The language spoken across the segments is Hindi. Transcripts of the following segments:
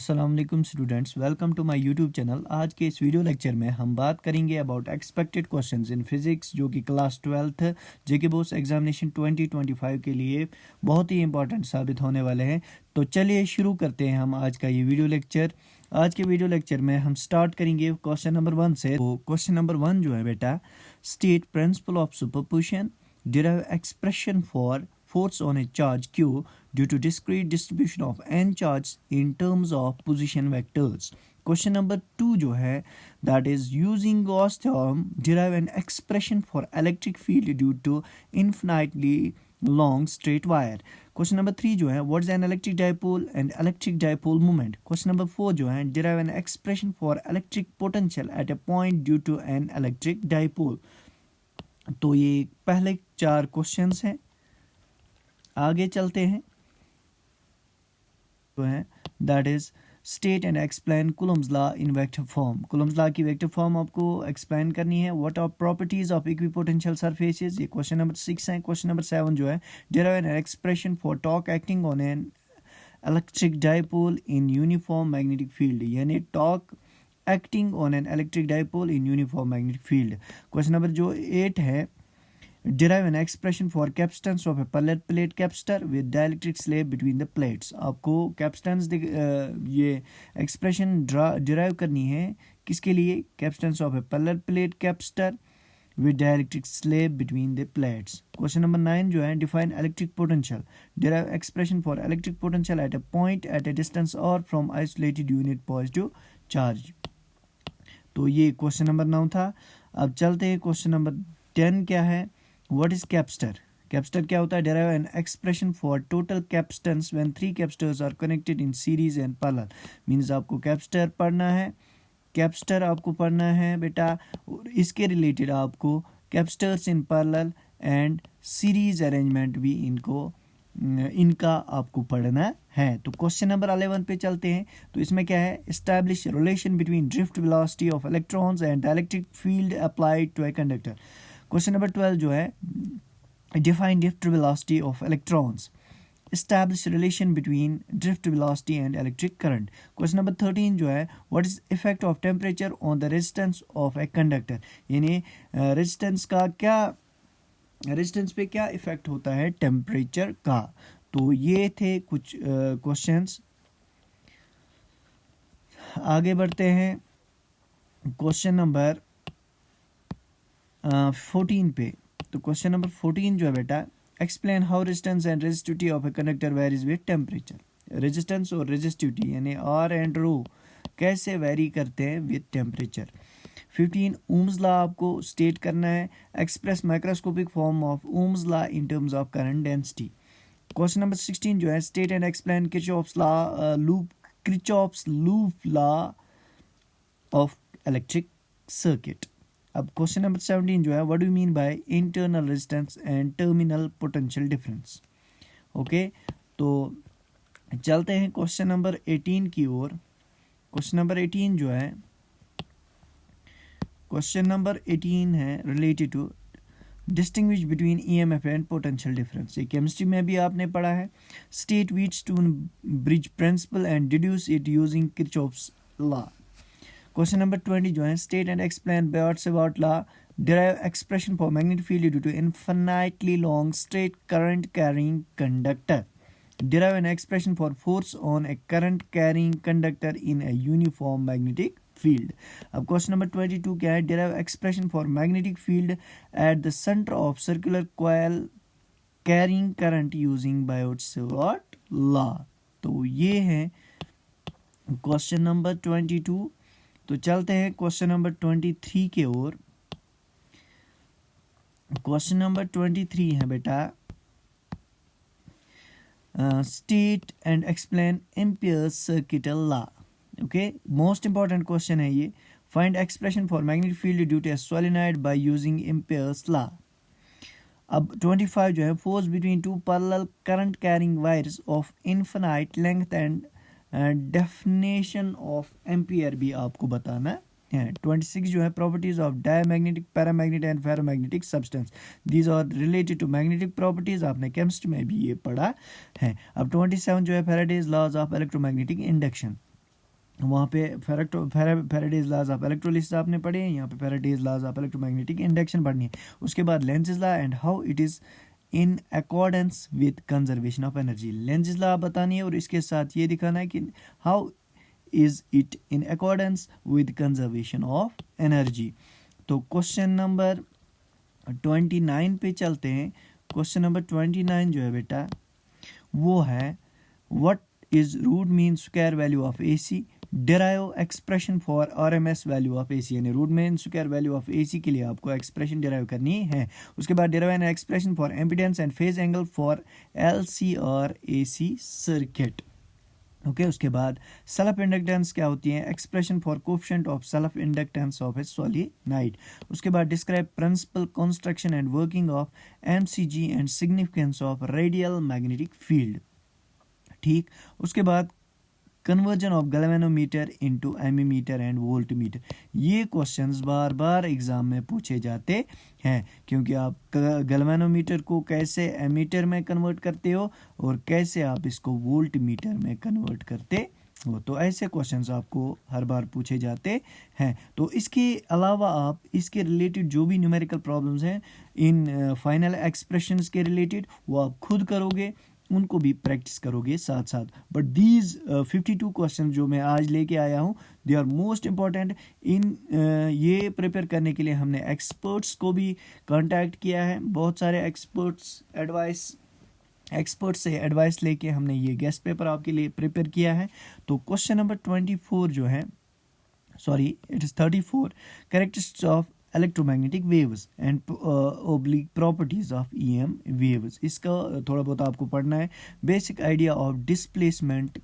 अस्सलाम वालेकुम students, welcome to my YouTube channel. आज के इस वीडियो लेक्चर में हम बात करेंगे about expected questions in physics, जो कि क्लास 12th जेके बोस एग्जामिनेशन 2025 के लिए बहुत ही इंपॉर्टेंट साबित होने वाले हैं। तो चलिए शुरू करते हैं हम आज का ये वीडियो लेक्चर। आज के वीडियो लेक्चर में हम स्टार्ट करेंगे क्वेश्चन नंबर 1 से। तो क्वेश्चन नंबर 1 जो है बेटा, state principle of superposition, derive expression for force on a charge q due to discrete distribution of n charges in terms of position vectors. Question number 2 जो है, that is using Gauss theorem derive an expression for electric field due to infinitely long straight wire. Question number 3 जो है, what is an electric dipole and electric dipole moment. Question number 4 जो है, derive an expression for electric potential at a point due to an electric dipole. तो ये पहले 4 क्वेश्चंस हैं। आगे चलते हैं। तो है that is state and explain Coulomb's law in vector form. Coulomb's law की वेक्टर फॉर्म आपको एक्सप्लेन करनी है। What are properties of equipotential surfaces, ये क्वेश्चन नंबर 6 है। क्वेश्चन नंबर 7 जो है, derive an expression for torque acting on an electric dipole in uniform magnetic field, यानी torque acting on an electric dipole in uniform magnetic field. Question number जो 8 है, derive an expression for capacitance of a parallel plate capacitor with dielectric slab between the plates. आपको capacitance ये expression derive करनी है किसके लिए? capacitance of a parallel plate capacitor with dielectric slab between the plates. Question number 9 जो है, define electric potential. Derive expression for electric potential at a point at a distance or from isolated unit positive charge. तो ये क्वेश्चन नंबर 9 था। अब चलते हैं क्वेश्चन नंबर 10 क्या है, व्हाट इज कैपेसिटर। कैपेसिटर क्या होता है? Derive an expression for total capacitance when 3 capacitors are connected in series and parallel. Means आपको कैपेसिटर पढ़ना है, कैपेसिटर आपको पढ़ना है बेटा, और इसके रिलेटेड आपको capacitors in parallel and series arrangement भी इनका आपको पढ़ना है। तो क्वेश्चन नंबर 11 पे चलते हैं। तो इसमें क्या है, establish relation between drift velocity of electrons and electric field applied to a conductor. Question number 12 जो है, define drift velocity of electrons, establish relation between drift velocity and electric current. Question number 13 जो है, what is effect of temperature on the resistance of a conductor, यानी रेजिस्टेंस पे क्या इफेक्ट होता है टेम्परेचर का। तो ये थे कुछ क्वेश्चंस। आगे बढ़ते हैं क्वेश्चन नंबर 14 पे। तो क्वेश्चन नंबर 14 जो है बेटा, explain how resistance and resistivity of a conductor varies with temperature. Resistance और रेजिस्टिविटी यानी आर एंड रो कैसे वेरी करते हैं विद टेम्परेचर। 15 ओम्स लॉ आपको स्टेट करना है, express microscopic form of Ohm's law in terms of current density. Question number 16 जो है, state and explain Kirchhoff's loop law of electric circuit. अब क्वेश्चन नंबर 17 जो है, what do you mean by internal resistance and terminal potential difference. Okay, तो चलते हैं क्वेश्चन नंबर 18 की ओर। क्वेश्चन नंबर 18 जो है, क्वेश्चन नंबर 18 है related to distinguish between EMF and potential difference. ये केमिस्ट्री में भी आपने पढ़ा है। State Wheatstone bridge principle and deduce it using Kirchhoff's law. Question number 20 जो है, state and explain Biot Savart law, derive expression for magnetic field due to infinitely long straight current carrying conductor. Derive an expression for force on a current carrying conductor in a uniform magnetic field. अब क्वेश्चन नंबर 22 क्या है, derive expression for magnetic field at the centre of circular coil carrying current using Biot Savart law. तो ये है क्वेश्चन नंबर 22। तो चलते हैं क्वेश्चन नंबर 23 के ओर। क्वेश्चन नंबर 23 है बेटा, state and explain Ampere's circuital law. Okay, most important question है ये। Find expression for magnetic field due to a solenoid by using Ampere's law. अब 25 जो है, force between two parallel current carrying wires of infinite length and definition of ampere भी आपको बताना है। 26 जो है, properties of diamagnetic, paramagnetic and ferromagnetic substance, these are related to magnetic properties, आपने केमिस्ट्री में भी ये पढ़ा है। अब 27 जो है, Faraday's laws of electromagnetic induction. वहाँ पे फैराडेज लॉज ऑफ इलेक्ट्रोलिसिस आपने पढ़े हैं, यहाँ पे Faraday's laws of electromagnetic induction पढ़नी है। उसके बाद Lenz's law and how it is in accordance with conservation of energy. Lenz's law बतानी है और इसके साथ ये दिखाना है कि how is it in accordance with conservation of energy. तो क्वेश्चन नंबर 29 पे चलते हैं। क्वेश्चन नंबर 29 जो है बेटा वो है what is root mean square value of AC, derive expression for RMS value of AC, यानी root mean square value of AC के लिए आपको एक्सप्रेशन डेराइव करनी है। उसके बाद derive an expression for impedance and phase angle for LC और AC सर्किट। ओके उसके बाद सेल्फ इंडक्टेंस क्या होती है, expression for coefficient of self inductance of a solenoid. उसके बाद describe principle construction and working of MCG and significance of radial magnetic field. ठीक, उसके बाद conversion of galvanometer into ammeter and voltmeter. ये क्वेश्चंस बार बार एग्जाम में पूछे जाते हैं क्योंकि आप गैल्वेनोमीटर को कैसे एमीटर में कन्वर्ट करते हो और कैसे आप इसको वोल्टमीटर में कन्वर्ट करते हो, तो ऐसे क्वेश्चंस आपको हर बार पूछे जाते हैं। तो इसके अलावा आप इसके रिलेटेड जो भी न्यूमेरिकल प्रॉब्लम्स हैं इन फाइनल एक्सप्रेशंस के रिलेटेड वो आप खुद करोगे, उनको भी प्रैक्टिस करोगे साथ साथ। बट दीज 52 क्वेश्चन जो मैं आज लेके आया हूँ दे आर मोस्ट इम्पॉर्टेंट। ये प्रिपेयर करने के लिए हमने एक्सपर्ट्स को भी कांटेक्ट किया है। बहुत सारे एक्सपर्ट्स से एडवाइस लेके हमने ये गेस्ट पेपर आपके लिए प्रिपेयर किया है। तो क्वेश्चन नंबर 24 जो है it is 34 characteristics of electromagnetic waves and oblique properties of EM waves. इसका थोड़ा बहुत आपको पढ़ना है। Basic idea of displacement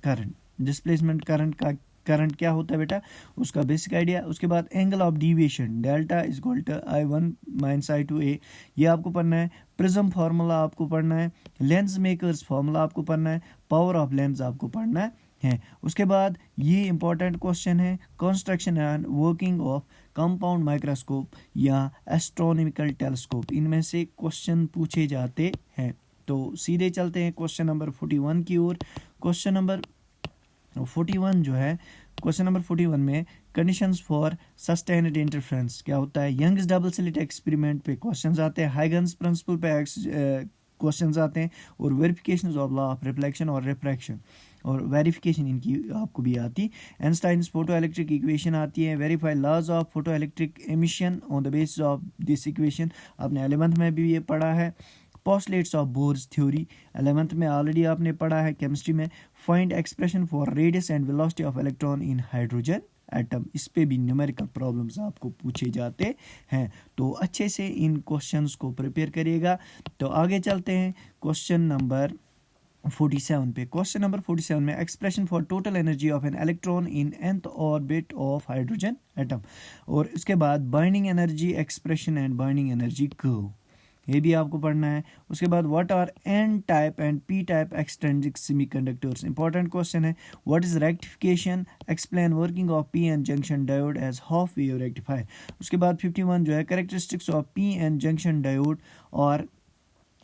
current क्या होता है बेटा, उसका बेसिक आइडिया। उसके बाद angle of deviation delta is equal to I1 minus I2A, ये आपको पढ़ना है। प्रिज्म फार्मूला आपको पढ़ना है। लेंस मेकर्स फार्मूला आपको पढ़ना है। पावर ऑफ लेंस आपको पढ़ना है। उसके बाद ये इंपॉर्टेंट क्वेश्चन है construction and working of compound microscope या एस्ट्रोनॉमिकल टेलीस्कोप, इनमें से क्वेश्चन पूछे जाते हैं। तो सीधे चलते हैं क्वेश्चन नंबर 41 की ओर। क्वेश्चन नंबर 41 जो है, क्वेश्चन नंबर 41 में कंडीशंस फॉर सस्टेन्ड इंटरफेरेंस क्या होता है, यंग्स डबल स्लिट एक्सपेरिमेंट पे क्वेश्चंस आते हैं, हाइगन्स प्रिंसिपल पे क्वेश्चंस आते हैं और verification of law of reflection और रिफ्रैक्शन और वेरिफिकेशन इनकी आपको भी आती। आइंस्टाइन्स फोटो इलेक्ट्रिक इक्वेशन आती है। Verify laws of photo electric emission on the basis of this equation, आपने 11th में भी ये पढ़ा है। पोस्टलेट्स ऑफ बोर्स थ्योरी 11th में ऑलरेडी आपने पढ़ा है केमिस्ट्री में। Find expression for radius and velocity of electron in hydrogen atom, इस पे भी न्यूमेरिकल प्रॉब्लम्स आपको पूछे जाते हैं। तो अच्छे से इन क्वेश्चंस को प्रिपेयर करिएगा। तो आगे चलते हैं क्वेश्चन नंबर 47 पे। क्वेश्चन नंबर 47 में expression for total energy of an electron in nth orbit of hydrogen atom, और इसके बाद binding energy expression and binding energy curve, ये भी आपको पढ़ना है। उसके बाद what are N type and P type extrinsic semiconductors, important question है। What is rectification, explain working of PN junction diode as half wave rectifier. उसके बाद 51 जो है characteristics of PN junction diode और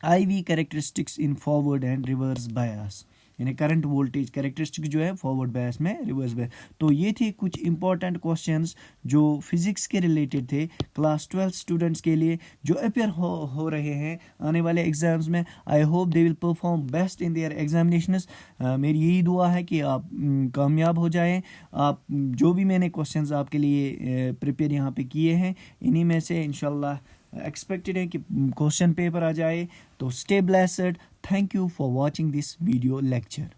IV characteristics in forward and reverse bias, यानी करंट वोल्टेज कैरेक्टरिस्टिक जो है फॉरवर्ड बायस में, रिवर्स बायस। तो ये थे कुछ इंपॉर्टेंट क्वेश्चंस जो फिजिक्स के रिलेटेड थे क्लास 12 स्टूडेंट्स के लिए जो अपेयर हो रहे हैं आने वाले एग्जाम्स में। I hope they will perform best in their examinations. मेरी यही दुआ है कि आप कामयाब हो जाएं। आप जो भी मैंने क्वेश्चंस आपके लिए प्रिपेयर यहाँ पे किए हैं इन्हीं में से इंशाल्लाह एक्सपेक्टेड है कि क्वेश्चन पेपर आ जाए। तो stay blessed. Thank you for watching this video lecture.